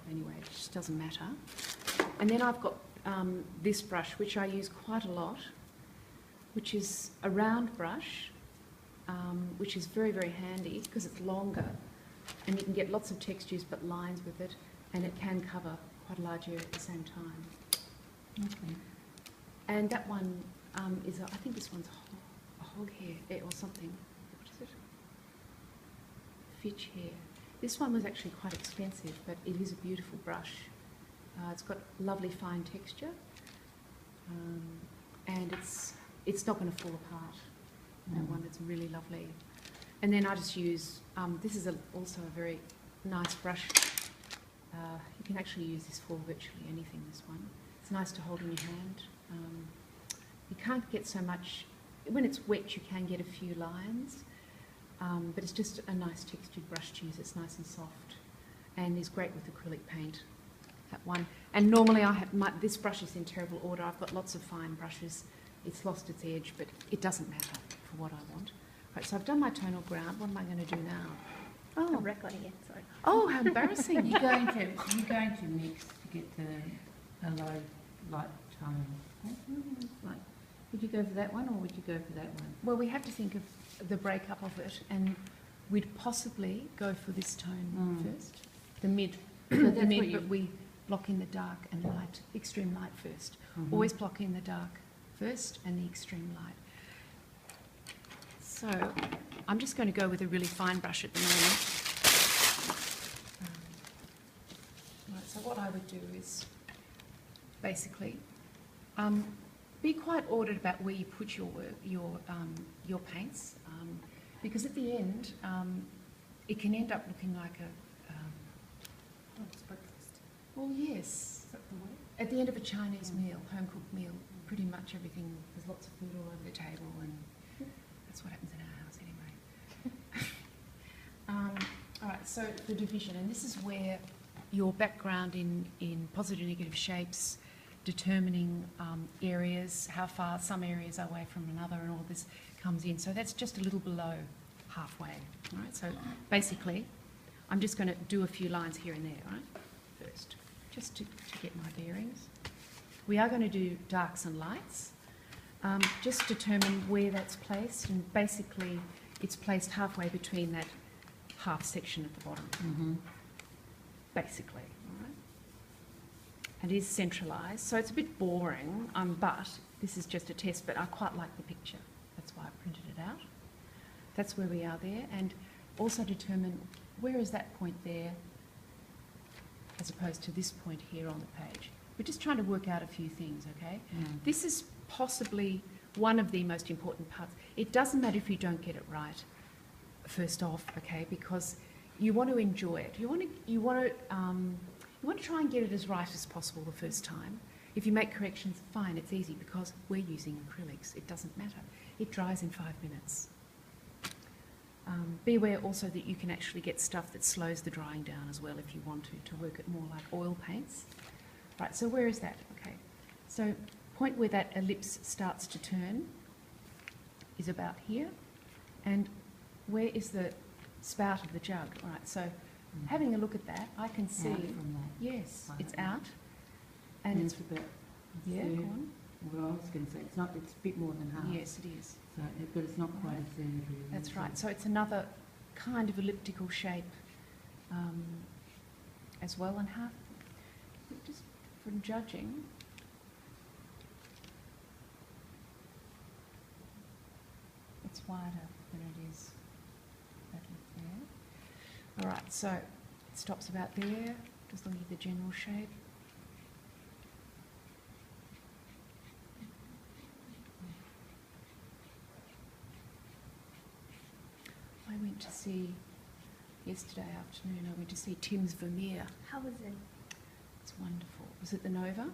Anyway, it just doesn't matter. And then I've got this brush, which I use quite a lot, which is a round brush, which is very, very handy because it's longer and you can get lots of textures but lines with it, and it can cover quite a large area at the same time. Okay. And that one is, I think this one's a hog hair or something. What is it? Fitch hair. This one was actually quite expensive, but it is a beautiful brush. It's got lovely fine texture, and it's not going to fall apart. That one, it's really lovely. And then I just use, this is also a very nice brush. You can actually use this for virtually anything, this one. It's nice to hold in your hand. You can't get so much, when it's wet you can get a few lines, but it's just a nice textured brush to use. It's nice and soft and is great with acrylic paint, that one. And normally I have, this brush is in terrible order. I've got lots of fine brushes. It's lost its edge, but it doesn't matter for what I want. Right, so I've done my tonal ground. What am I going to do now? Oh, record again, sorry. Oh, how embarrassing. You're going to mix to get a low light tone. Like, would you go for that one or would you go for that one? Well, we have to think of the breakup of it, and we'd possibly go for this tone first, the mid, So the mid, but we block in the dark and light, extreme light first. Always block in the dark first and the extreme light. So I'm just going to go with a really fine brush at the moment. Right, so what I would do is basically be quite ordered about where you put your paints, because at the end it can end up looking like a Oh, it's breakfast. well, yes, Is that the way? at the end of a Chinese meal, home cooked meal, pretty much everything, there's lots of food all over the table, and that's what happens in our house anyway. All right, so the division, and this is where your background in positive and negative shapes, determining areas, how far some areas are away from another, and all this comes in. So that's just a little below halfway. All right, so basically, I'm just going to do a few lines here and there, right, first, just to get my bearings. We are going to do darks and lights. Just determine where that's placed, and basically it's placed halfway between that half section at the bottom, basically. All right? And it is centralised, so it's a bit boring, but this is just a test, but I quite like the picture. That's why I printed it out. That's where we are there, and also determine where is that point there as opposed to this point here on the page. We're just trying to work out a few things, okay? This is possibly one of the most important parts. It doesn't matter if you don't get it right first off, okay, because you want to enjoy it. You want to try and get it as right as possible the first time. If you make corrections, fine, it's easy because we're using acrylics. It doesn't matter. It dries in 5 minutes. Be aware also that you can actually get stuff that slows the drying down as well if you want to work it more like oil paints. Right, so where is that? Okay, so point where that ellipse starts to turn is about here, and where is the spout of the jug? All right, so having a look at that, I can see, Out from that. yes, Like it's that. out, and it's, about, yeah, go on. Well, I was going to say, it's a bit more than half. Yes, it is. So, but it's not quite as thin. That's right. So it's another kind of elliptical shape as well, and half, just from judging, it's wider than it is that look there. All right, so it stops about there, just looking at the general shape. I went to see, yesterday afternoon, I went to see Tim's Vermeer. How was it? It's wonderful. Was it the Nova?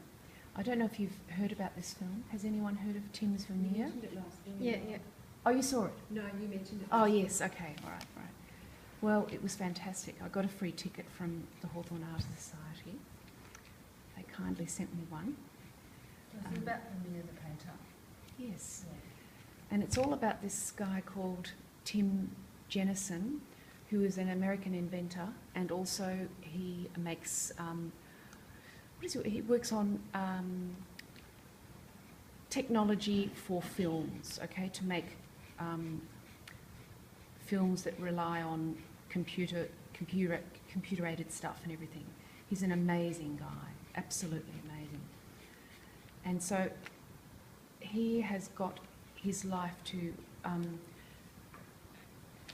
I don't know if you've heard about this film. Has anyone heard of Tim's You Vermeer? mentioned it last week. Yeah. Oh, you saw it? No, you mentioned it. Oh, last yes, okay, all right. Well, it was fantastic. I got a free ticket from the Hawthorne Art Society. They kindly sent me one. Was it about Vermeer the painter? Yes. And it's all about this guy called Tim Jennison, who is an American inventor, and also he makes, he works on technology for films, okay, to make films that rely on computer-aided stuff and everything. He's an amazing guy, absolutely amazing. And so he has got his life to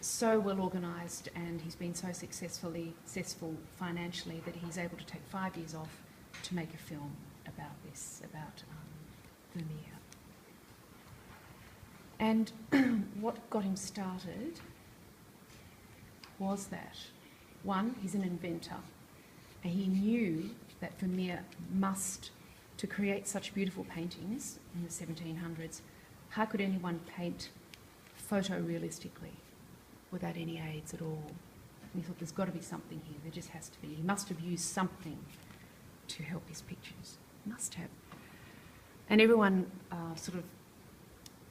so well organised, and he's been so successful financially that he's able to take 5 years off to make a film about this, about Vermeer. And what got him started was that, one, he's an inventor, and he knew that Vermeer must, to create such beautiful paintings in the 1700s, how could anyone paint photorealistically without any aids at all? And he thought, there's got to be something here, there just has to be. He must have used something to help his pictures, must have. And everyone sort of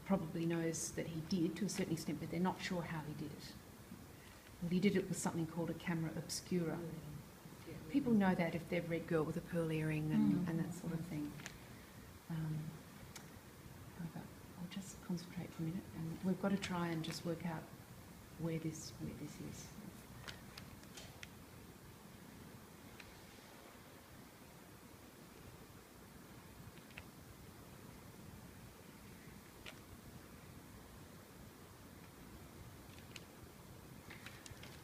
probably knows that he did to a certain extent, but they're not sure how he did it. Well, he did it with something called a camera obscura. People know that if they've read Girl with a Pearl Earring and that sort of thing. However, I'll just concentrate for a minute, and we've got to try and just work out where this is.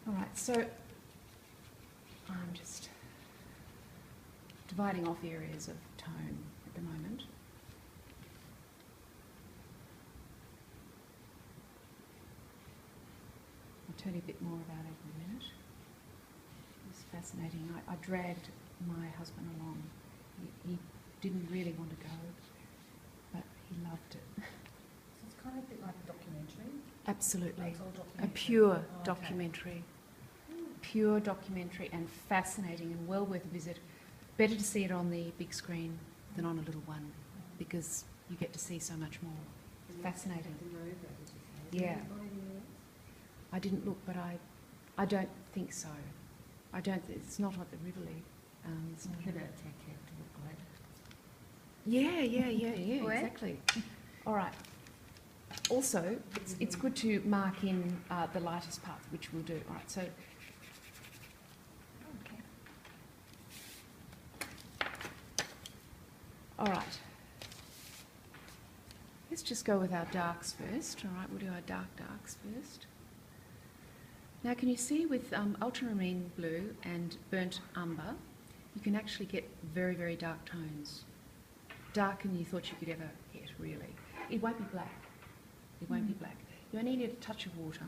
All right, so I'm just dividing off areas of tone at the moment. I'll tell you a bit more about it in a minute. It was fascinating. I dragged my husband along. He didn't really want to go, but he loved it. So it's kind of a bit like a documentary. Absolutely. It's all A documentary. pure Oh, okay. documentary. Pure documentary, and fascinating and well worth a visit. Better to see it on the big screen than on a little one, because you get to see so much more. Fascinating. Yeah. I didn't look, but I don't think so. I don't. It's not at the Rivoli. It's not What about Takat to look like? Yeah, Where? exactly. All right. Also, it's good to mark in the lightest part, which we'll do. All right, so Okay. all right. Let's just go with our darks first. All right, we'll do our darks first. Now, can you see with ultramarine blue and burnt umber, you can actually get very, very dark tones. Darker than you thought you could ever get, really. It won't be black. It won't be black. You only need a touch of water.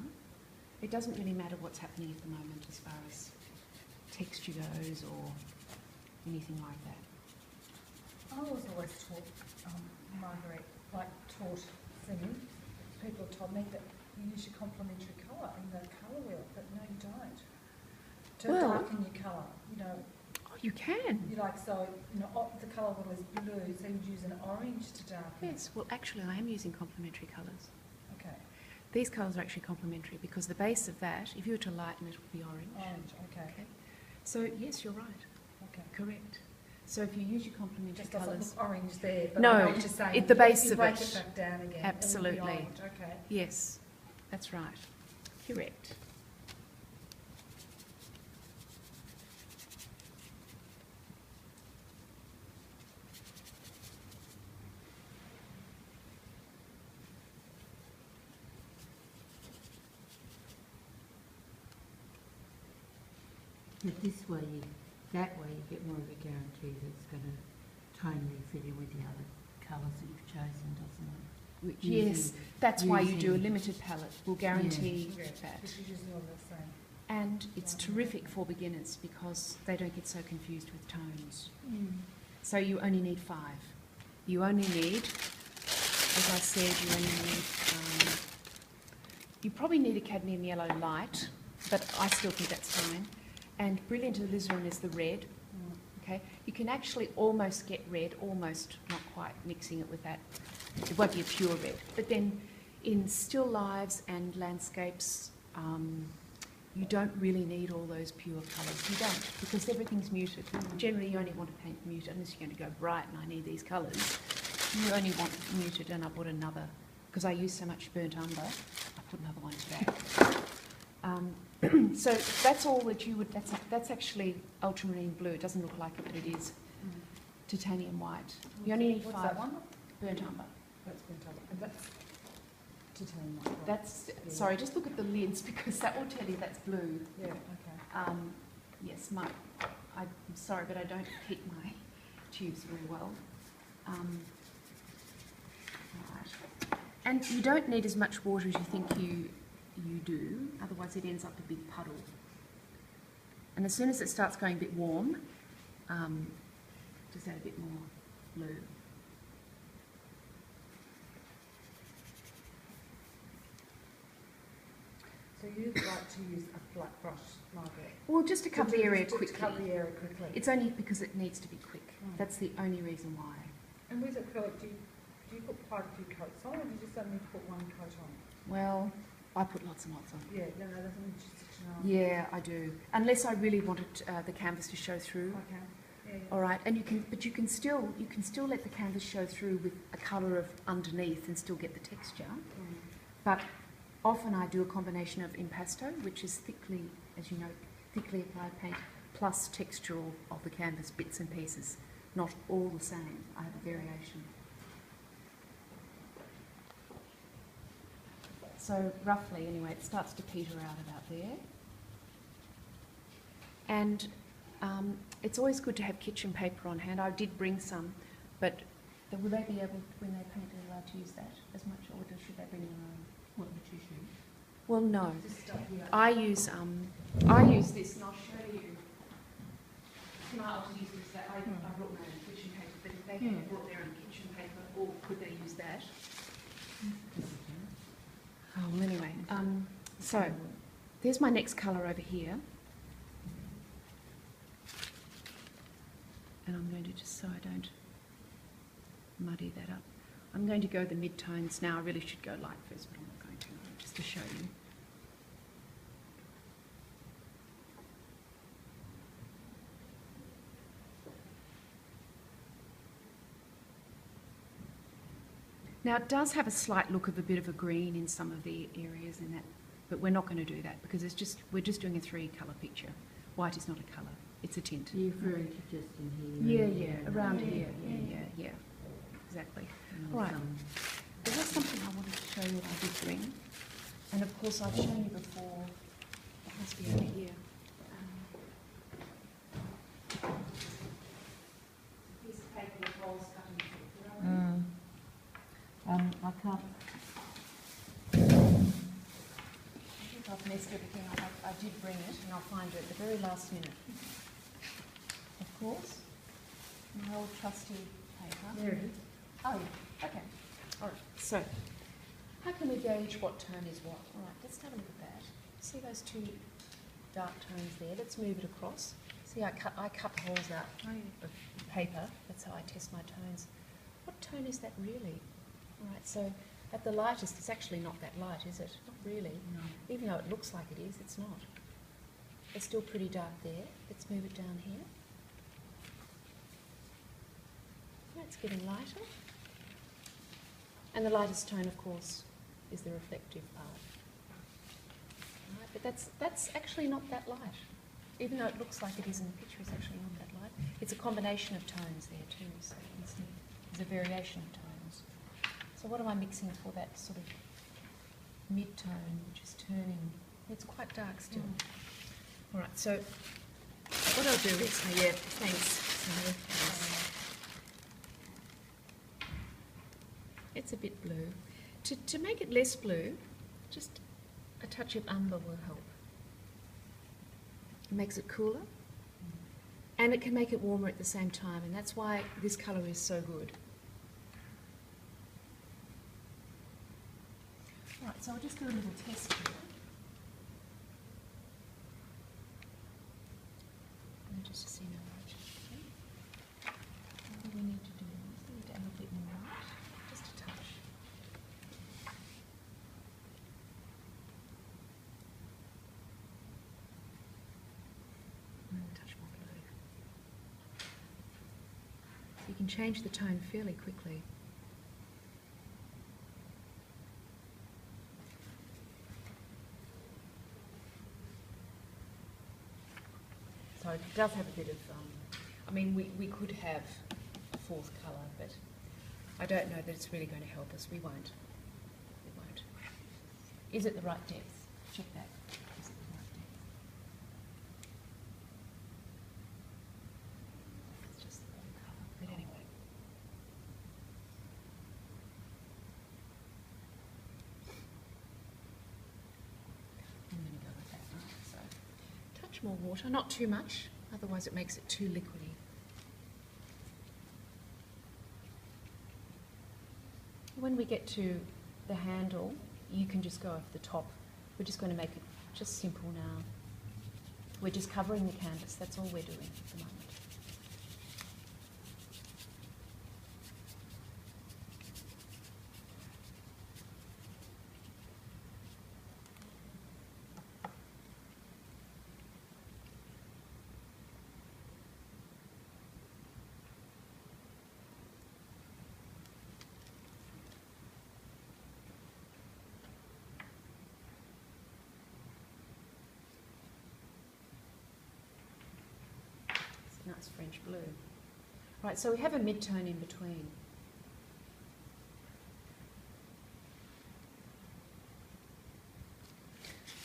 It doesn't really matter what's happening at the moment as far as texture goes or anything like that. I was always taught, Marguerite, taught singing. People told me that you use your complementary colour in the colour wheel, but no, you don't. To Well- darken your colour, you know, Oh, you can. you like, so, you know, the colour wheel is blue, so you'd use an orange to darken. Yes, well, actually, I am using complementary colours. Okay, These colours are actually complementary because the base of that, if you were to lighten it, would be orange. orange, okay, Okay. So, yes, you're right. okay. Correct. So if you use your complementary Just doesn't colours, look orange there, but No, I know what you're saying. at the base You of break it. it back down again. Absolutely. It will be orange, okay. yes, that's right. Correct. But this way, that way you get more of a guarantee that it's going to tonally fit in with the other colours that you've chosen, doesn't it? Yes, that's why you do a using- limited palette. We'll guarantee Yeah, that. because you're using all the same. And it's terrific for beginners because they don't get so confused with tones. So you only need 5. You only need, as I said, you only need, you probably need a cadmium yellow light, but I still think that's fine. And brilliant alizarin is the red. Okay, you can actually almost get red, almost, not quite mixing it with that. It won't be a pure red. But then in still lives and landscapes, you don't really need all those pure colours. You don't, because everything's muted. Generally, you only want to paint muted, unless you're going to go bright and I need these colours. You only want muted, and I bought another, because I use so much burnt umber, I put another one back. So that's all that you would, that's actually ultramarine blue. It doesn't look like it, but it is titanium white. You only need What's 5 that one? burnt umber. That's been told. And that's titanium white, right? That's, sorry, just look at the lids, because that will tell you that's blue. Yeah, okay. Yes, I'm sorry, but I don't keep my tubes very well. Right. And you don't need as much water as you think you do, otherwise it ends up a big puddle. And as soon as it starts going a bit warm, just add a bit more blue. So you'd like to use a black brush, Margaret? Well, just to cover the area To quickly. cover the area quickly. It's only because it needs to be quick. Mm. That's the only reason why. And with acrylic, do you put quite a few coats on, or do you just only put one coat on? Well, I put lots and lots on. Yeah, no, that's interesting to know. Yeah, I do. Unless I really wanted the canvas to show through. Okay. Yeah, yeah. All right, and you can still let the canvas show through with a colour of underneath and still get the texture. Mm. But often I do a combination of impasto, which is thickly, as you know, thickly applied paint, plus textural of the canvas bits and pieces. Not all the same. I have a variation. So roughly, anyway, it starts to peter out about there. And it's always good to have kitchen paper on hand. I did bring some, but will they be able, when they paint, they're allowed to use that as much, or should they bring their own? What the tissue? Well, no. This stuff here. I use this, and I'll show you. I use this. I brought my own kitchen paper, but if they had brought their own kitchen paper, or could they use that? Oh, well, anyway. So, there's my next colour over here. And I'm going to, just so I don't muddy that up, I'm going to go the mid-tones now. I really should go light first, but I'm not going to, just to show you. Now it does have a slight look of a bit of a green in some of the areas in that, but we're not going to do that because we're just doing a 3-colour picture. White is not a colour, it's a tint. You're referring to just in here? Yeah, around here, yeah, exactly. All right. There was something I wanted to show you that I did bring, and of course I've shown you before, it must be over here. Piece of paper with holes cut into it. You know? I can't. I think I've messed everything up. I did bring it, and I'll find it at the very last minute. Of course, my old trusty paper. There it is. Oh, yeah. Okay. All right. So, how can we gauge what tone is what? All right, let's have a look at that. See those 2 dark tones there? Let's move it across. See, I cut holes out of paper. That's how I test my tones. What tone is that really? All right. So, at the lightest, it's actually not that light, is it? Not really. No. Even though it looks like it is, it's not. It's still pretty dark there. Let's move it down here. It's getting lighter. And the lightest tone, of course, is the reflective part. Right, but that's actually not that light. Even though it looks like it is in the picture, it's actually not that light. It's a combination of tones there too, so you can see there's a variation of tones. So what am I mixing for that sort of mid-tone, which is turning? It's quite dark still. All right, so what I'll do is, thanks. It's a bit blue. To make it less blue, just a touch of umber will help. It makes it cooler, and it can make it warmer at the same time, and that's why this colour is so good. Right, so I'll just do a little test here. And just to see how much. What do we need to do? We need to add a bit more light, just a touch. You can change the tone fairly quickly. So it does have a bit of, I mean, we could have a fourth colour, but I don't know that it's really going to help us. We won't. We won't. Is it the right depth? Check that. Is it the right depth? It's just the wrong colour. But anyway. I'm going to go with that. Right, so touch more water, not too much, otherwise it makes it too liquidy. When we get to the handle, you can just go over the top. We're just going to make it just simple now. We're just covering the canvas, that's all we're doing at the moment. Nice French blue. Right, so we have a mid-tone in between.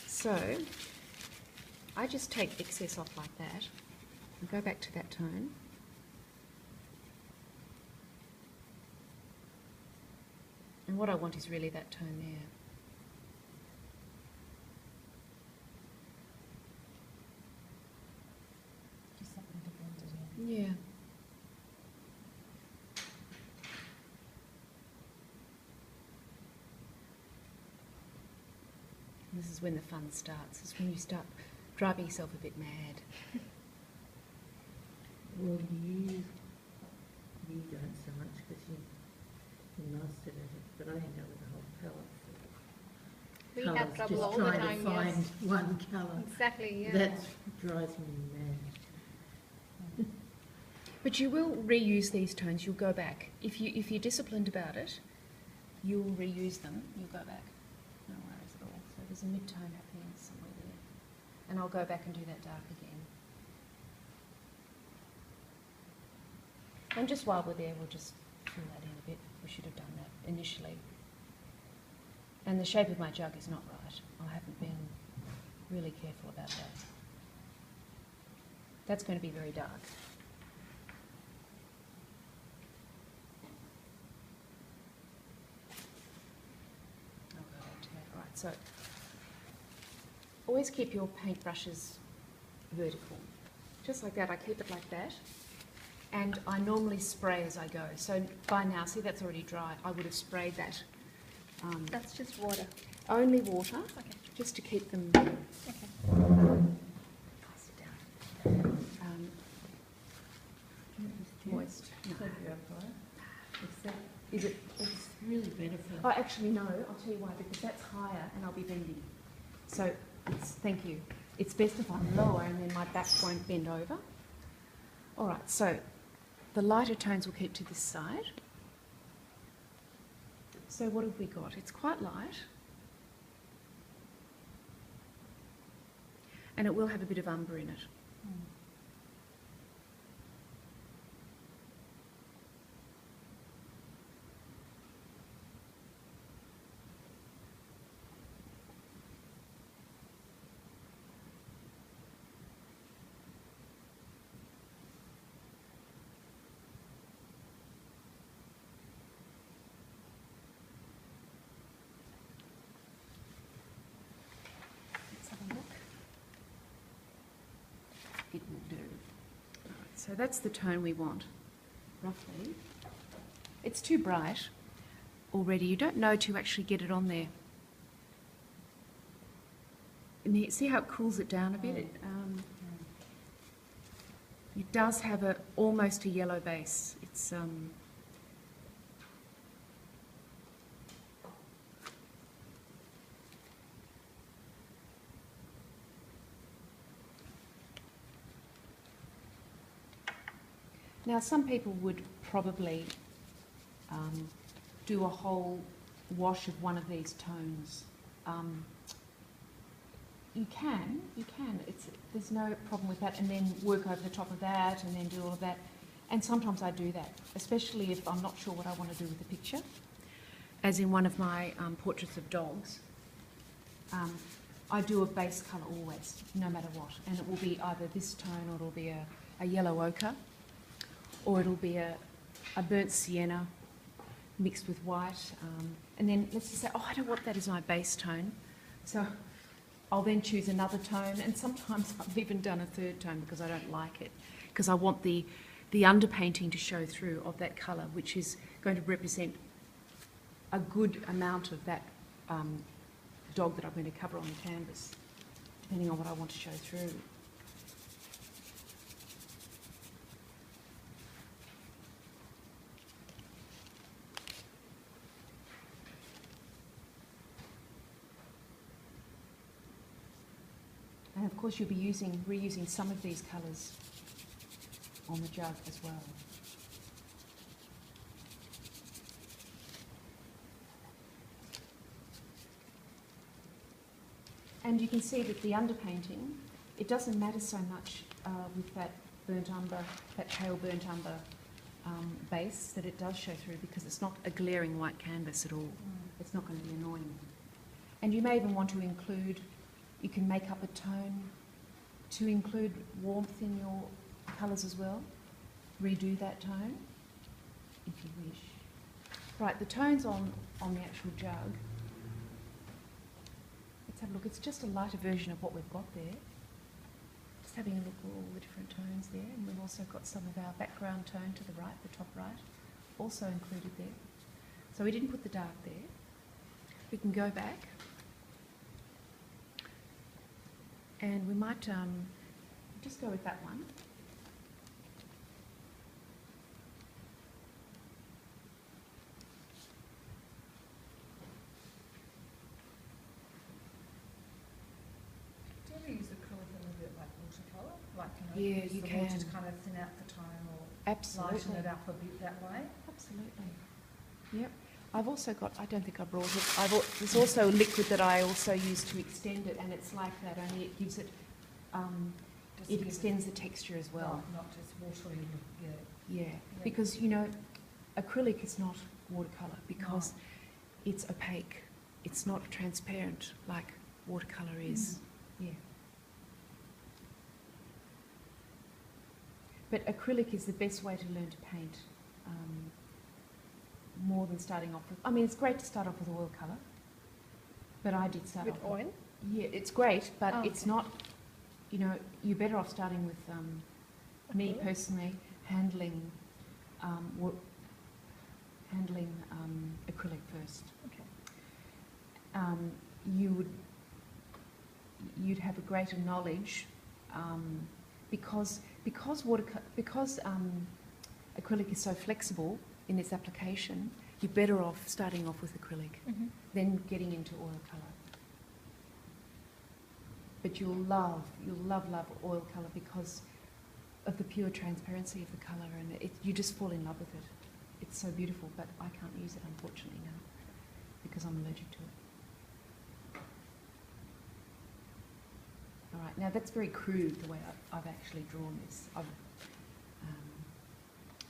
So I just take excess off like that and go back to that tone. And what I want is really that tone there. Just something to blend it in. Yeah. This is when the fun starts. This is when you start driving yourself a bit mad. Well, you don't so much because you mastered it, but I end up with a whole palette We full of have colours, trouble all just the trying time, to find yes. one colour. Exactly, yeah. That drives me mad. But you will reuse these tones. You'll go back. If you're disciplined about it, you'll reuse them. You'll go back. No worries at all. So there's a mid-tone happening somewhere there. And I'll go back and do that dark again. And just while we're there, we'll just fill that in a bit. We should have done that initially. And the shape of my jug is not right. I haven't been really careful about that. That's going to be very dark. I'll go back to that. Right, so always keep your paintbrushes vertical. Just like that, I keep it like that. And I normally spray as I go. So by now, see that's already dry. I would have sprayed that. That's just water. Only water, Okay. just to keep them Okay. pass it down. Moist. No. Is it? It's really better for... Oh, actually, no. I'll tell you why. Because that's higher, and I'll be bending. So, thank you. It's best if I'm lower, and then my back won't bend over. All right. So, the lighter tones will keep to this side. So, what have we got? It's quite light, and it will have a bit of umber in it. Let's have a look. It will do. All right, so that's the tone we want, roughly. It's too bright already. You don't know to actually get it on there. And see how it cools it down a bit? It does have almost a yellow base. It's Now, some people would probably do a whole wash of one of these tones. You can. There's no problem with that, and then work over the top of that, and then do all of that. And sometimes I do that, especially if I'm not sure what I want to do with the picture. As in one of my portraits of dogs, I do a base colour always, no matter what, and it will be either this tone, or it'll be a yellow ochre, or it'll be a burnt sienna mixed with white, and then let's just say, oh, I don't want that as my base tone, so I'll then choose another tone, and sometimes I've even done a third tone because I don't like it, because I want the underpainting to show through of that colour, which is going to represent a good amount of that dog that I'm going to cover on the canvas, depending on what I want to show through. And of course you'll be reusing some of these colours on the jug as well. And you can see that the underpainting, it doesn't matter so much with that burnt umber, that pale burnt umber base, that it does show through, because it's not a glaring white canvas at all. It's not going to be annoying. And you may even want to include, you can make up a tone to include warmth in your colours as well. Redo that tone, if you wish. Right, the tones on the actual jug. Let's have a look. It's just a lighter version of what we've got there. Just having a look at all the different tones there. And we've also got some of our background tone to the right, the top right, also included there. So we didn't put the dark there. We can go back. And we might just go with that one. Do you ever use acrylic a little bit like watercolour? Like, Yeah, use you the can. water to kind of thin out the tone or Absolutely. lighten it up a bit that way? Absolutely. Yep. I've also got, I don't think I brought it, there's also a liquid that I also use to extend it, and it's like that, only it gives it, Just it give extends the texture as well. Not just watery, Yeah, because, you know, acrylic is not watercolour because it's opaque. It's not transparent like watercolour is. Yeah. But acrylic is the best way to learn to paint, more than starting off with, I mean, it's great to start off with oil colour, but I did start With off oil? Yeah, it's great, but Oh, it's okay. not, you know, you're better off starting with, me Acrylic? personally, handling acrylic first. Okay. You'd have a greater knowledge because acrylic is so flexible in its application. You're better off starting off with acrylic, then getting into oil colour. But you'll love oil colour because of the pure transparency of the colour, and you just fall in love with it. It's so beautiful, but I can't use it unfortunately now because I'm allergic to it. All right, now that's very crude the way I've actually drawn this.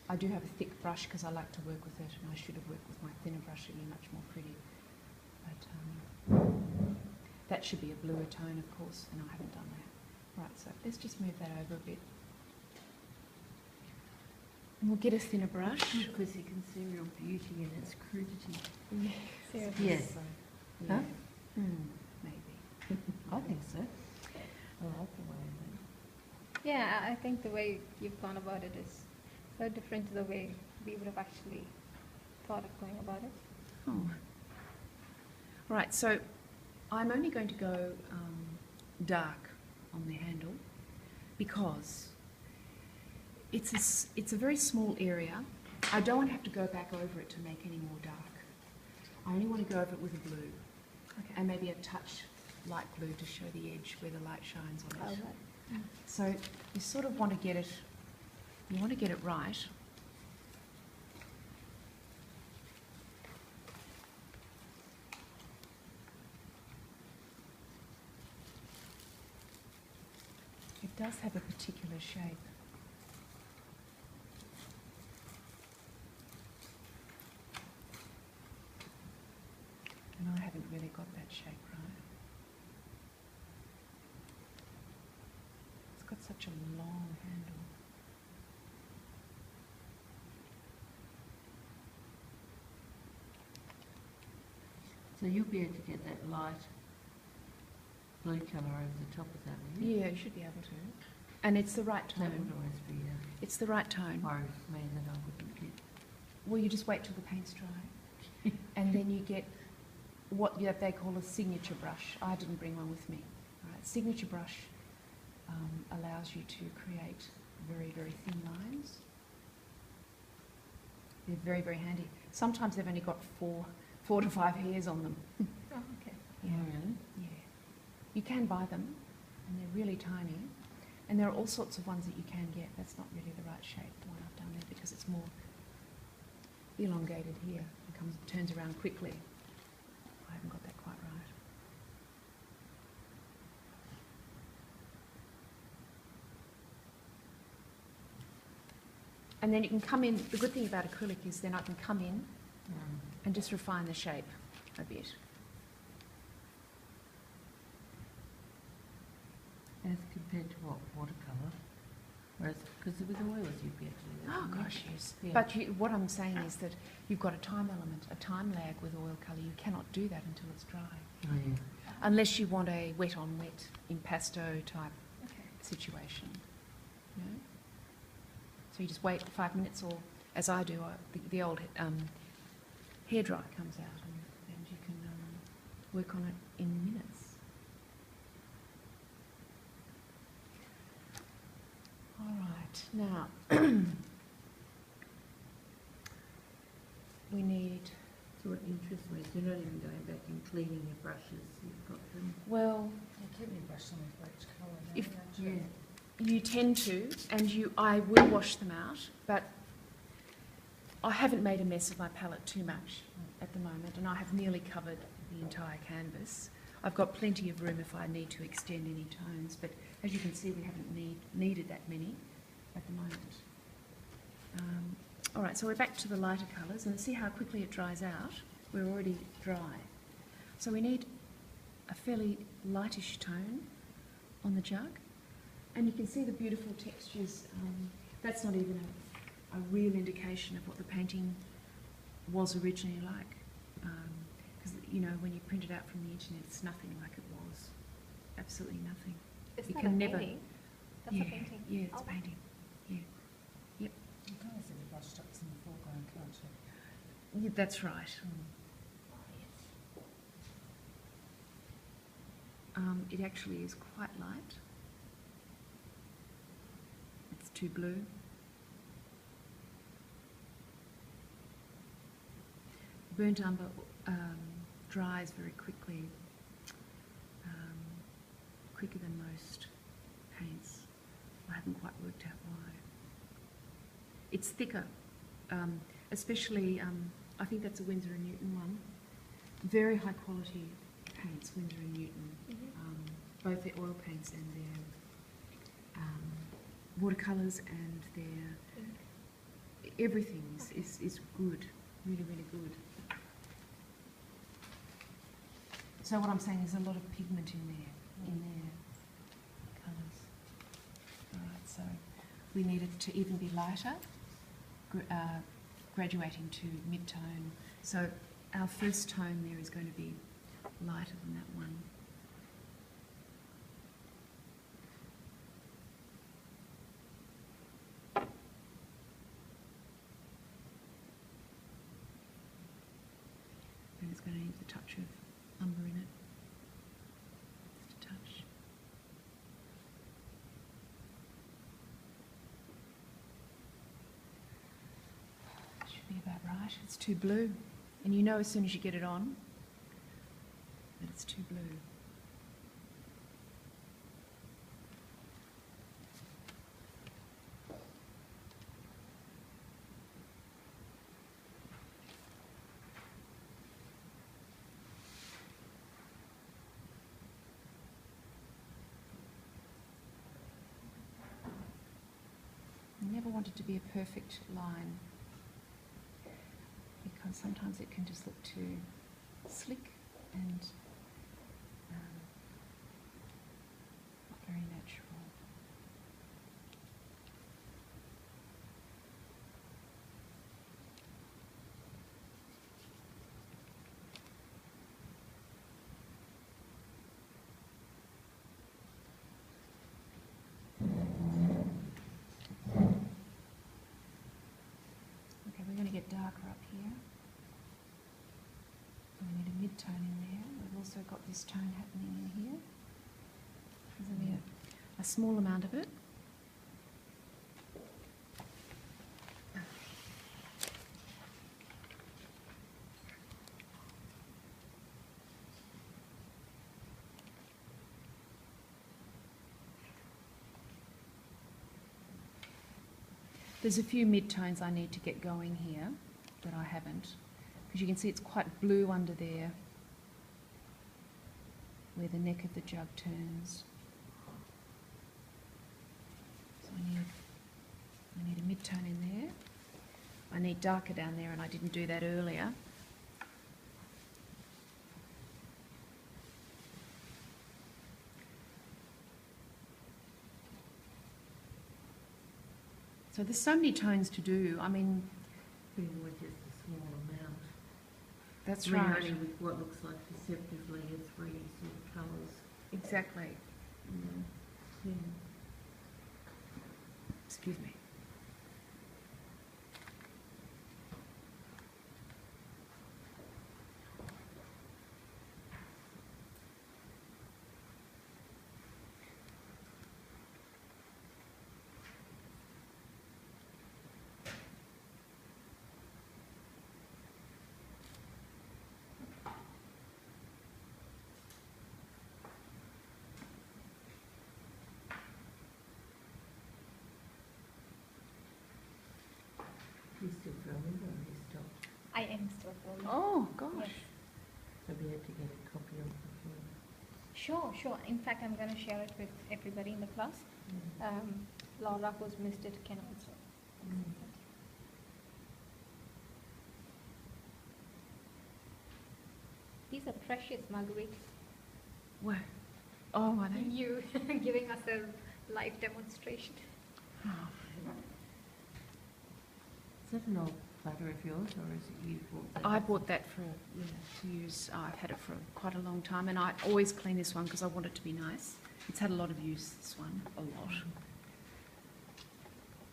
I do have a thick brush because I like to work with it, and I should have worked with my thinner brush, it'd be much more pretty. But that should be a bluer tone, of course, and I haven't done that. Right, so let's just move that over a bit. And we'll get a thinner brush. Because you can see real beauty in its crudity. Seriously. Yes. So, Huh? yeah. Maybe. I think so. I like the way of Yeah, I think the way you've gone about it is so different to the way we would have actually thought of going about it. Oh. Right, so I'm only going to go dark on the handle because it's a very small area. I don't want to have to go back over it to make any more dark. I only want to go over it with a blue. Okay. And maybe a touch light blue to show the edge where the light shines on it. All right. So you sort of want to get it You want to get it right. It does have a particular shape. And I haven't really got that shape right. It's got such a long handle. So you'll be able to get that light blue colour over the top of that, will you? Yeah, you should be able to. And it's the right That would tone. always be It's the right tone. worries me that I wouldn't get. Well, you just wait till the paint's dry. And then you get what they call a signature brush. I didn't bring one with me. Right? Signature brush allows you to create very, very thin lines. They're very, very handy. Sometimes they've only got four to five hairs on them. Oh, okay. Yeah. Oh, really? Yeah. You can buy them, and they're really tiny. And there are all sorts of ones that you can get. That's not really the right shape, the one I've done there, because it's more elongated here. It turns around quickly. I haven't got that quite right. And then you can come in, the good thing about acrylic is then I can come in and just refine the shape a bit. As compared to what, watercolour? Whereas, because with oils you'd be able to do that. Oh wouldn't you? gosh, yes. Yeah. But what I'm saying is that you've got a time element, a time lag with oil colour. You cannot do that until it's dry. Oh, yeah. Unless you want a wet on wet impasto type Okay. situation. You know? So you just wait 5 minutes, or as I do, the old hairdryer comes out, and you can work on it in minutes. All right, now we need, So what interests me is you're not even going back and cleaning your brushes. You've got them. well, You keep your brush on with bleach colour, don't If- you, don't you? you tend to, and I will wash them out, but I haven't made a mess of my palette too much at the moment, and I have nearly covered the entire canvas. I've got plenty of room if I need to extend any tones, but as you can see, we haven't needed that many at the moment. All right, so we're back to the lighter colours, and see how quickly it dries out. We're already dry. So we need a fairly lightish tone on the jug. And you can see the beautiful textures. That's not even a real indication of what the painting was originally like. Because, you know, when you print it out from the internet, it's nothing like it was. Absolutely nothing. It's You not can a never- painting. That's yeah, a painting. yeah, it's Oh. a painting. Yeah. You can't see the brush strokes in the foreground, can't you? Yeah, that's right. It actually is quite light. It's too blue. Burnt umber dries very quickly, quicker than most paints. I haven't quite worked out why. It's thicker, especially, I think that's a Winsor & Newton one. Very high quality paints, Winsor & Newton, both their oil paints and their watercolours and their everything is good, really, really good. So what I'm saying is a lot of pigment in their colours. All right, so we need it to even be lighter, graduating to mid-tone. So our first tone there is going to be lighter than that one. And it's going to need a touch of umber in it. Just a touch. Should be about right. It's too blue. And you know as soon as you get it on that it's too blue. want it to be a perfect line, because sometimes it can just look too slick and not very natural. Okay, we're going to get darker up here. We need a mid-tone in there. We've also got this tone happening in here. There's only a small amount of it. There's a few mid-tones I need to get going here that I haven't, because you can see it's quite blue under there where the neck of the jug turns. So I need a mid-tone in there. I need darker down there, and I didn't do that earlier. So there's so many tones to do. I mean, Even with just a small amount. that's I mean, right. only with what looks like deceptively a 3 sort of colours. Exactly. Yeah. Excuse me. You still filming or you stopped? I am still filming. Oh, gosh. Yes. So we had to get a copy of the film. Sure, sure. In fact, I'm going to share it with everybody in the class. Laura, who's missed it, can also. These are precious, Marguerite. Where? Oh, are they? You giving us a live demonstration. Oh. Is that an old platter of yours or is it you bought that? I bought that for to use. I've had it for quite a long time, and I always clean this one because I want it to be nice. It's had a lot of use, this one, a lot.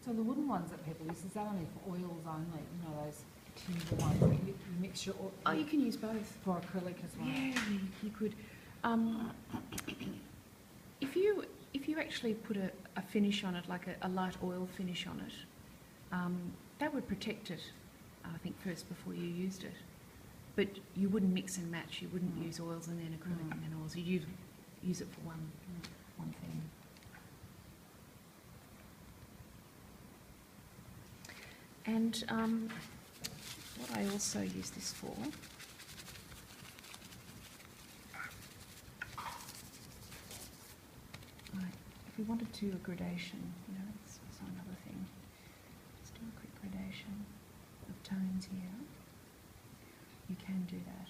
So the wooden ones that people use, is that only for oils only? You know, those timber ones that you mix your oil Oh, you can use both. for acrylic as well? Yeah, you could. If you actually put a finish on it, like a light oil finish on it, that would protect it, I think, first before you used it. But you wouldn't mix and match. You wouldn't use oils and then acrylic and then oils. You'd use it for one thing. And what I also use this for, right, if we wanted to do a gradation, you know, that's also another thing. Let's do a quick gradation of tones here. You can do that.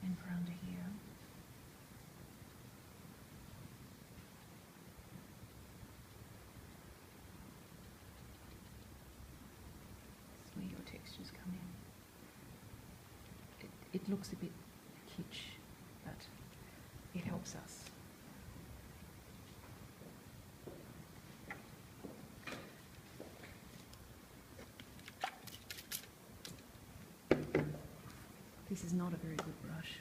And for under here. That's where your textures come in. It looks a bit kitsch, but it helps us. This is not a very good brush.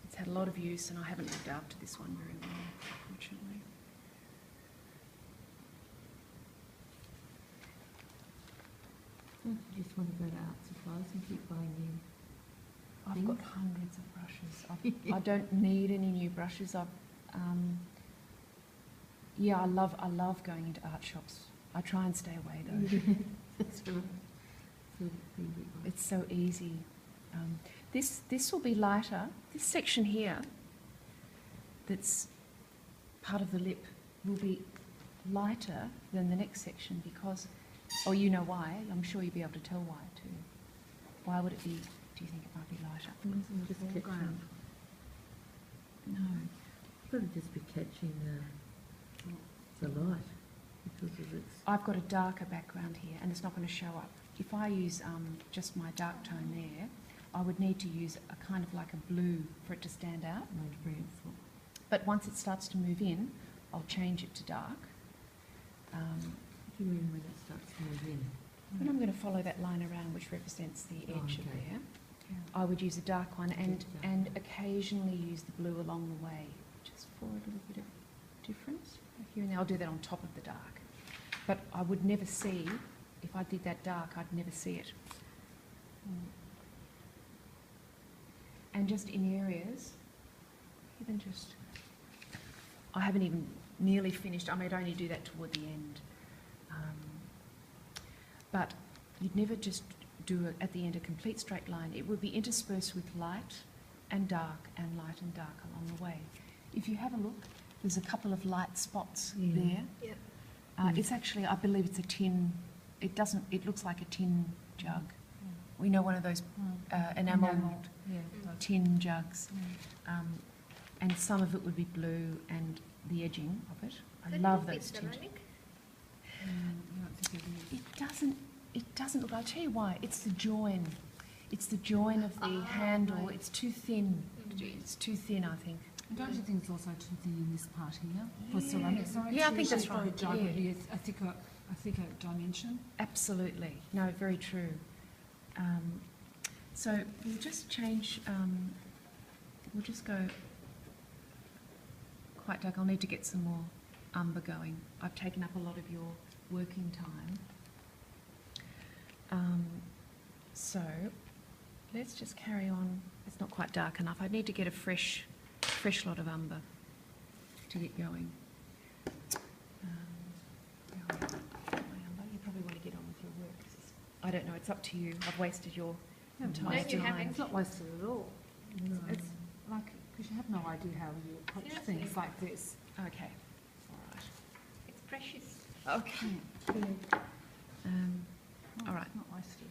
It's had a lot of use and I haven't looked after this one very well, unfortunately. Don't you just want to go to art supplies and keep buying new? I've got hundreds of brushes. I don't need any new brushes. Yeah, I love going into art shops. I try and stay away though. That's right. So easy. It's so easy. This will be lighter. This section here, that's part of the lip, will be lighter than the next section because, oh, you know why. I'm sure you'll be able to tell why too. Why would it be? Do you think it might be lighter? Just catching. No. Probably just be catching the light because of its. I've got a darker background here, and it's not going to show up. If I use just my dark tone there, I would need to use a kind of like a blue for it to stand out. But once it starts to move in, I'll change it to dark. What do you mean when it starts to move in? And I'm going to follow that line around which represents the edge of okay. there. I would use a dark one and occasionally use the blue along the way, just for a little bit of difference. Here and there, I'll do that on top of the dark. But I would never see, if I did that dark, I'd never see it. And just in areas, even just, I haven't even nearly finished, I might only do that toward the end. But you'd never just do at the end a complete straight line. It would be interspersed with light and dark along the way. If you have a look, there's a couple of light spots there. Yeah. It's actually, I believe it's a tin, it looks like a tin jug. We know one of those enamelled tin jugs. And some of it would be blue and the edging of it. I love those tinted. It doesn't look, I'll tell you why, it's the join. It's the join of the handle, right. it's too thin. It's too thin, I think. And don't you think it's also too thin in this part here for ceramics? Yeah, I think that's right. Jug Yeah. here, I think a dimension. Absolutely. No, very true. So we'll just change, we'll just go quite dark. I'll need to get some more umber going. I've taken up a lot of your working time. So let's just carry on. It's not quite dark enough. I need to get a fresh lot of umber to get going. My umber. You probably want to get on with your work. I don't know. It's up to you. I've wasted your time. No, you haven't. It's not wasted at all. It's like, because you have no idea how you approach Seriously. things like this. Okay. All right. It's precious. Okay. All right. It's not wasted.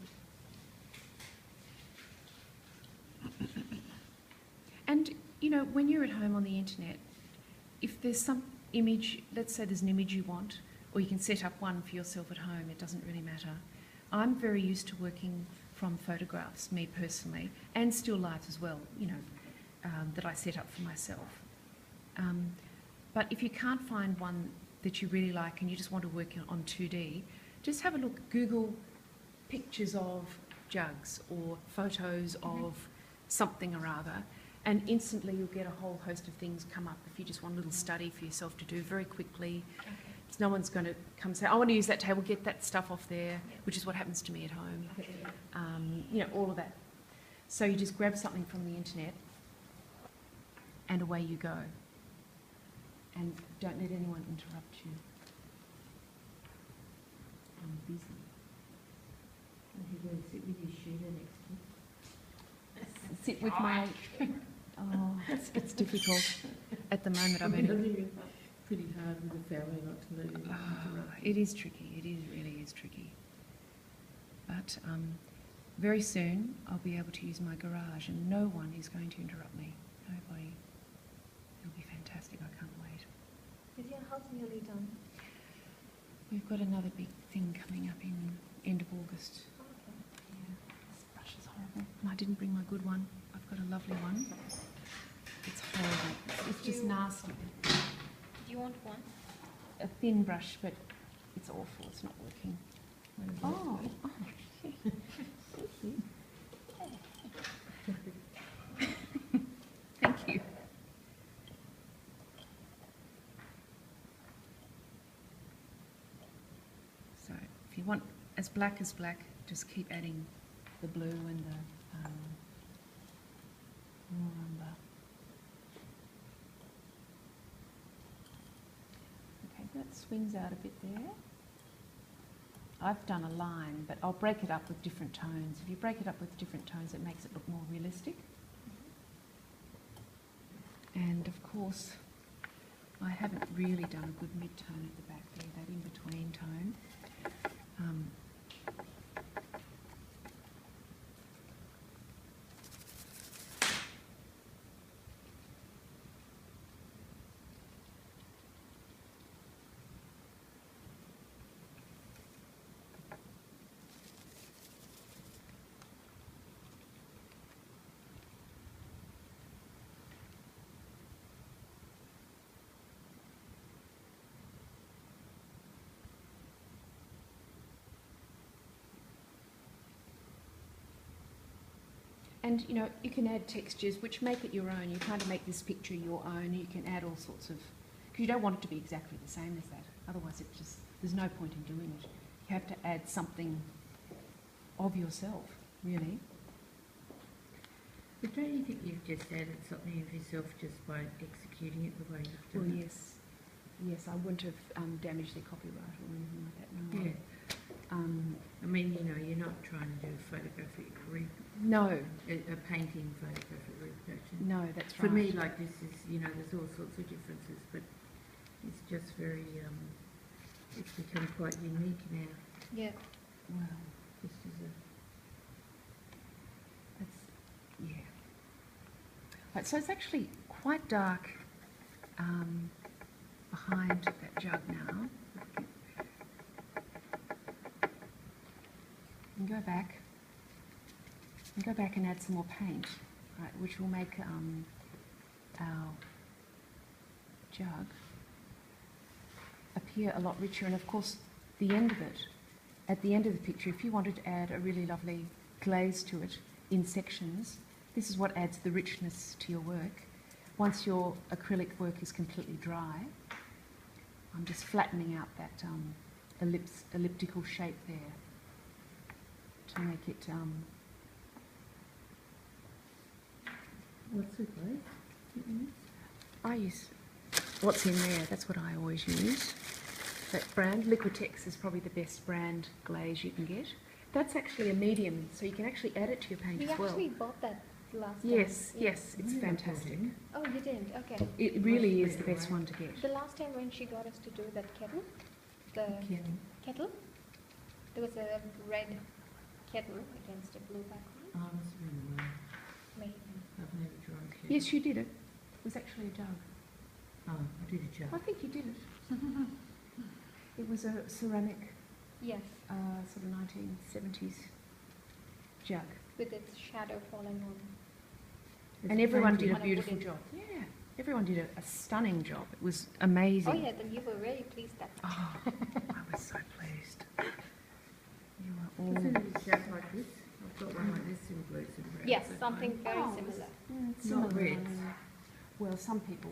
And, you know, when you're at home on the internet, if there's some image, let's say there's an image you want, or you can set up one for yourself at home, it doesn't really matter. I'm very used to working from photographs, me personally, and still lifes as well, you know, that I set up for myself. But if you can't find one that you really like and you just want to work on 2D, just have a look, Google pictures of jugs or photos of something or other, and instantly you'll get a whole host of things come up if you just want a little study for yourself to do very quickly. Okay. No one's going to come and say, I want to use that table, get that stuff off there, which is what happens to me at home. Okay. You know, all of that. So you just grab something from the internet and away you go. And don't let anyone interrupt you. I'm busy. You go and sit with your shooter next to Sit with my... Oh, it's difficult. At the moment, I've only... pretty hard with the family not to let you interrupt. It is tricky. It really is tricky. But very soon I'll be able to use my garage and no one is going to interrupt me. Nobody. It'll be fantastic. I can't wait. Is your house nearly done? We've got another big thing coming up in end of August. Okay. Yeah. This brush is horrible. I didn't bring my good one. I've got a lovely one. It's horrible. It's just nasty. Do you want one? A thin brush, but it's awful. It's not working. Oh, thank you. Thank you. So, if you want as black, just keep adding the blue and the more umber. Okay, that swings out a bit there. I've done a line, but I'll break it up with different tones. If you break it up with different tones, it makes it look more realistic. And of course, I haven't really done a good mid-tone at the back there, that in-between tone. And you know, you can add textures which make it your own. You kind of make this picture your own. You can add all sorts of, because you don't want it to be exactly the same as that. Otherwise, it just, there's no point in doing it. You have to add something of yourself, really. But don't you think you've just added something of yourself just by executing it the way you've done Well, it? yes, I wouldn't have damaged their copyright or anything like that. No. Yeah. I mean, you know, you're not trying to do a photographic No, a painting photographic reproduction. no, that's For right. me, like this is, you know, there's all sorts of differences, but it's just very, it's become quite unique now. Yeah. Well, This is a, that's, yeah. Right, so it's actually quite dark behind that jug now. And go back. And go back and add some more paint, right, which will make our jug appear a lot richer. And of course, the end of it, at the end of the picture, if you wanted to add a really lovely glaze to it in sections, this is what adds the richness to your work. Once your acrylic work is completely dry, I'm just flattening out that elliptical shape there to make it. what's the glaze? I use what's in there. That's what I always use. That brand, Liquitex, is probably the best brand glaze you can get. That's actually a medium, so you can actually add it to your paint We as well. actually bought that last time. Yes, Yeah. yes, it's Yeah, fantastic. Oh, you didn't? Okay. It really Must is be the best right. one to get. The last time when she got us to do that kettle, the kettle, there was a red kettle against a blue background. Oh, must have been one. Maybe. I've never drawn kettle. Yes, you did it. It was actually a jug. Oh, I did a I jug. think you did it. It was a ceramic, Yes, sort of 1970s jug. with its shadow falling on. And everyone painting. did a On a beautiful wooden- job. Yeah, everyone did a stunning job. It was amazing. Oh yeah, then you were very pleased that. Oh, I was so pleased. You were all... Isn't it a jug like this? I've got one like this in blues and browns. Yes, at something home. very Oh, similar. similar. reds. Well, some people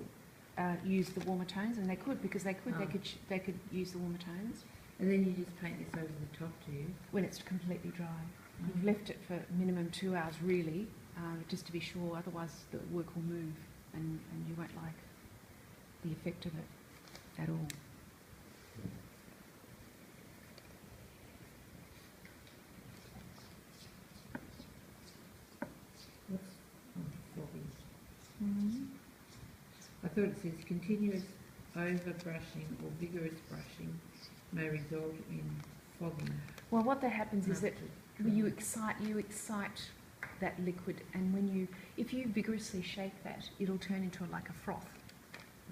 use the warmer tones, and they could because they could. Oh. They could use the warmer tones And then you just paint this over the top, do you? when it's completely dry. You've left it for minimum 2 hours, really, just to be sure. Otherwise, the work will move, and you won't like the effect of it at all. What's foggy? Mm-hmm. I thought it says continuous over brushing or vigorous brushing may result in fogging. Well, what that happens is that after you drying. excite that liquid, and if you vigorously shake that, it'll turn into like a froth.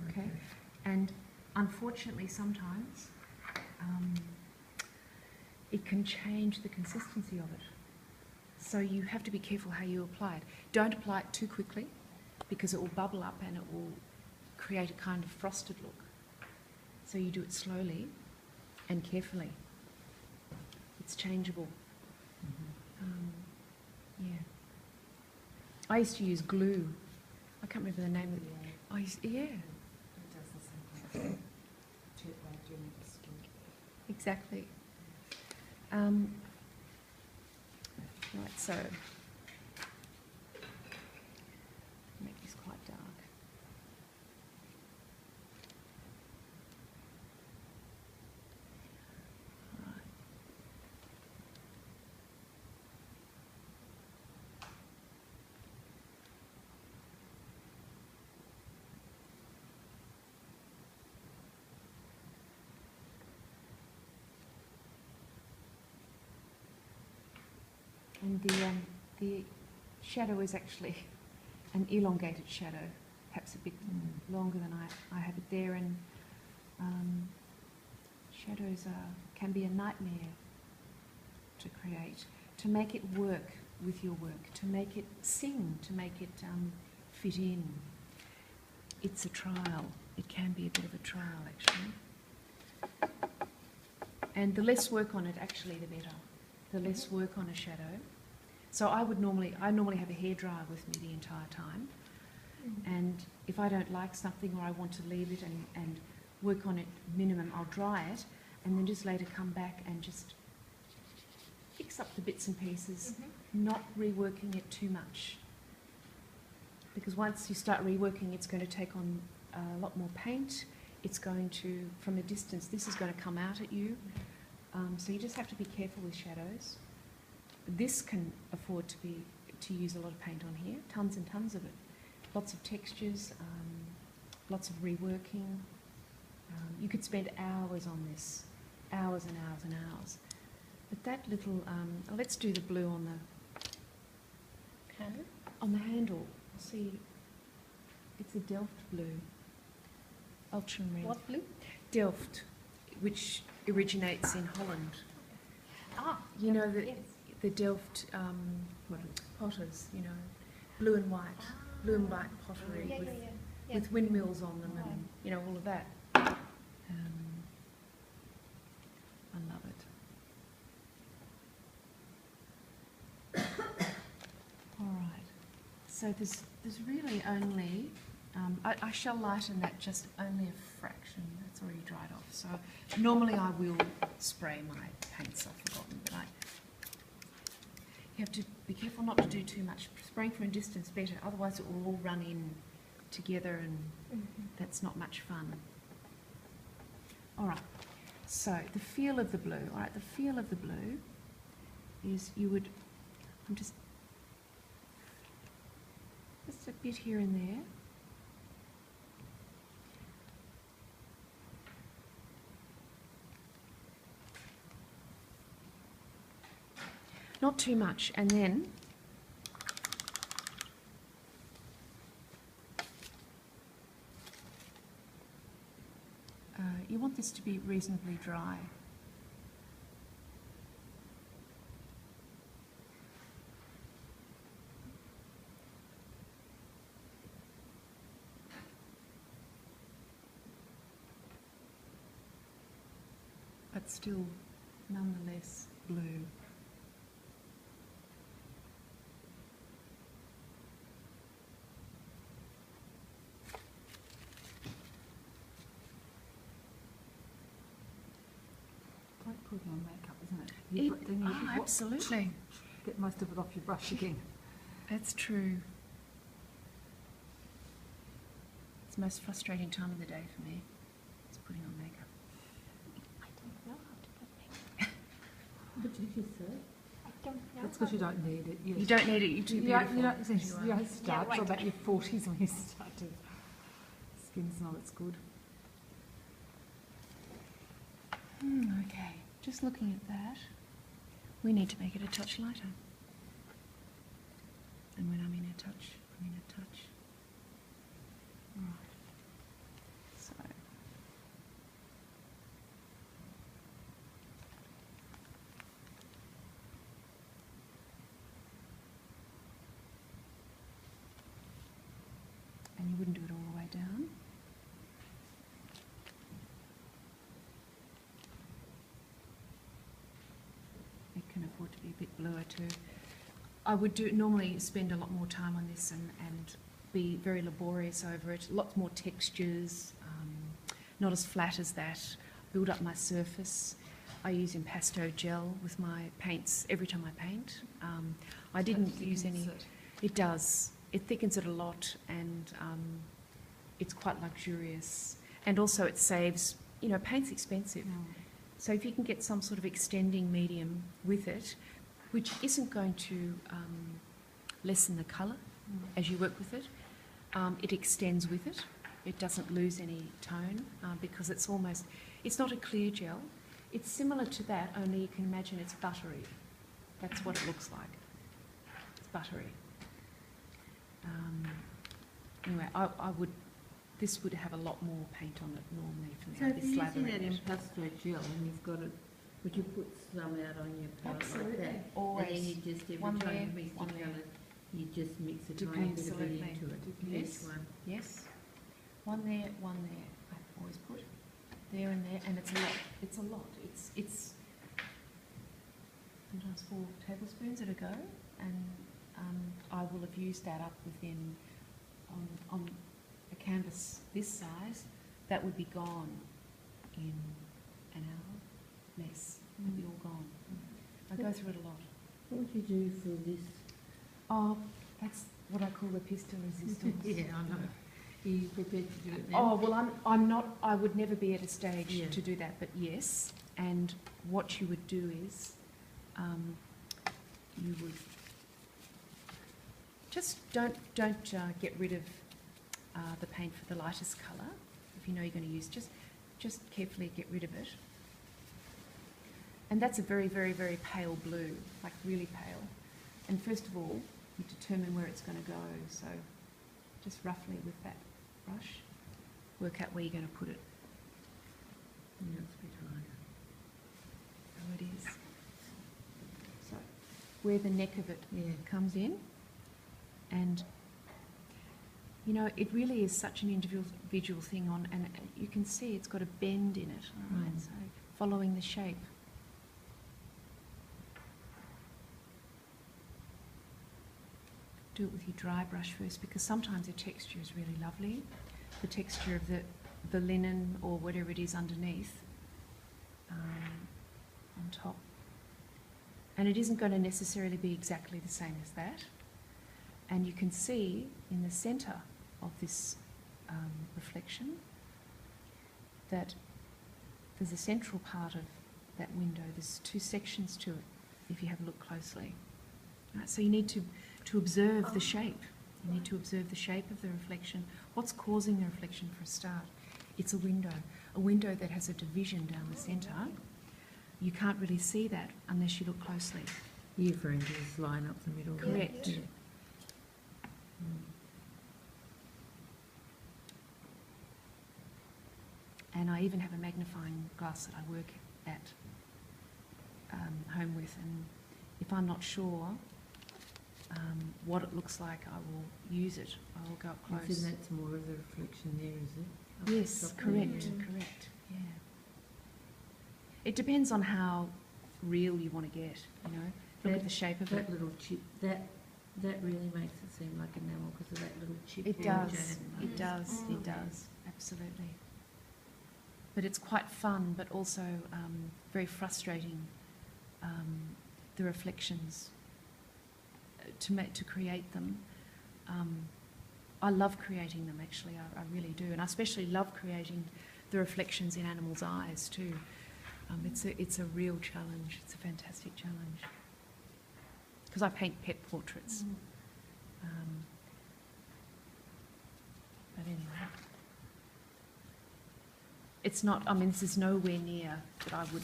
Okay. And unfortunately, sometimes it can change the consistency of it. So you have to be careful how you apply it. Don't apply it too quickly, because it will bubble up and it will create a kind of frosted look. So you do it slowly and carefully. It's changeable. Yeah. I used to use glue. I can't remember the name of it. Yeah, It does the same thing. Doing the skin. exactly. Right, so make this quite dark. Right. And the shadow is actually an elongated shadow, perhaps a bit longer than I have it there. And shadows can be a nightmare to create, to make it work with your work, to make it sing, to make it fit in. It's a trial. It can be a bit of a trial, actually. And the less work on it, actually, the better. The less work on a shadow. So I normally have a hairdryer with me the entire time. And if I don't like something or I want to leave it and work on it minimum, I'll dry it and then just later come back and just fix up the bits and pieces, not reworking it too much. Because once you start reworking, it's going to take on a lot more paint. It's going to, from a distance, this is going to come out at you. So you just have to be careful with shadows. This can afford to use a lot of paint on here, tons and tons of it. Lots of textures, lots of reworking. You could spend hours on this, hours and hours and hours. But that little, let's do the blue on the handle. See, it's a Delft blue, ultramarine. What blue? Delft, which originates in Holland. Ah, You know, yes. the Delft potters, you know, blue and white pottery Yeah, with, yeah, yeah. with windmills on them and, you know, all of that. I love it. All right. So there's really only, I shall lighten that just only a fraction. That's already dried off. So normally I will spray my paints, I've forgotten, but you have to be careful not to do too much. Spraying from a distance better, otherwise it will all run in together and that's not much fun. All right, so the feel of the blue. All right, the feel of the blue is I'm just a bit here and there. Not too much, and then you want this to be reasonably dry. But still, nonetheless, blue. Like putting on makeup, isn't it? Absolutely. Get most of it off your brush again. That's true. It's the most frustrating time of the day for me. It's putting on makeup. I don't know how to put makeup. But you just say. I don't know. That's because you don't need it. You don't need it. You're too beautiful. You as don't you are. start till about your 40s when you start to. Skin's not as good. Okay, just looking at that, we need to make it a touch lighter. And when I'm in a touch, I'm in a touch. Right. So. And you wouldn't do it all the way down. It can afford to be a bit bluer too. I would normally spend a lot more time on this and be very laborious over it. Lots more textures, not as flat as that. Build up my surface. I use impasto gel with my paints every time I paint. I didn't use any. It does. It thickens it a lot, and it's quite luxurious. And also, it saves. You know, paint's expensive. So if you can get some sort of extending medium with it, which isn't going to lessen the colour as you work with it, it extends with it. It doesn't lose any tone because it's not a clear gel. It's similar to that, only you can imagine it's buttery. That's what it looks like. buttery. Anyway, this would have a lot more paint on it normally from So the if you're using slathering that it. impasto gel and you've got it, would you put some out on your palette Absolutely, like that? always. And then you just, every One time there, you mix the one there. colour, you just mix a tiny Depends, bit of it absolutely. into it, Yes. each one. Yes, one there, I always put there and there, and it's a lot. It's a lot. It's sometimes 4 tablespoons at a go, and I will have used that up within on a canvas this size. That would be gone in an hour, less. It'd be all gone. I go through it a lot. What would you do for this? Oh, that's what I call the pista resistance. Yeah, I know. Are you prepared to do it now? Oh, well, I'm not, I would never be at a stage Yeah. to do that, but yes. And what you would do is, you would just don't get rid of the paint for the lightest colour. If you know you're going to use, just carefully get rid of it. And that's a very, very, very pale blue, like really pale. And first of all, you determine where it's going to go. So just roughly with that brush, work out where you're going to put it. Yeah, it's a bit higher. So it is. So where the neck of it Yeah. comes in, and you know, it really is such an individual thing on, and you can see it's got a bend in it, all right? Mm. So following the shape. Do it with your dry brush first, because sometimes the texture is really lovely. The texture of the linen or whatever it is underneath, on top. And it isn't going to necessarily be exactly the same as that. And you can see in the centre of this reflection that there's a central part of that window. There's 2 sections to it, if you have a look closely. Right, so you need to observe the shape. You need to observe the shape of the reflection. What's causing the reflection for a start? It's a window that has a division down the centre. You can't really see that unless you look closely. You're referring to this line up the middle. there? Correct. Yeah. And I even have a magnifying glass that I work at home with, and if I'm not sure what it looks like, I will use it. I will go up And close. so that's more of the reflection there, is it? Up Yes, top correct, there. correct, yeah. It depends on how real you want to get, you know. Look at the shape of it. That little chip, that really makes it seem like enamel because of that little chip. It there, which I does, hadn't it noticed. does, it does, absolutely. But it's quite fun, but also very frustrating, the reflections, to create them. I love creating them, actually, I really do, and I especially love creating the reflections in animals' eyes too. It's a real challenge, it's a fantastic challenge. Because I paint pet portraits. But anyway. It's not, I mean, this is nowhere near that I would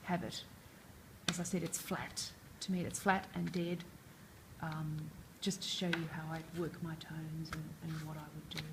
have it. As I said, it's flat. To me, it's flat and dead, just to show you how I work my tones and what I would do.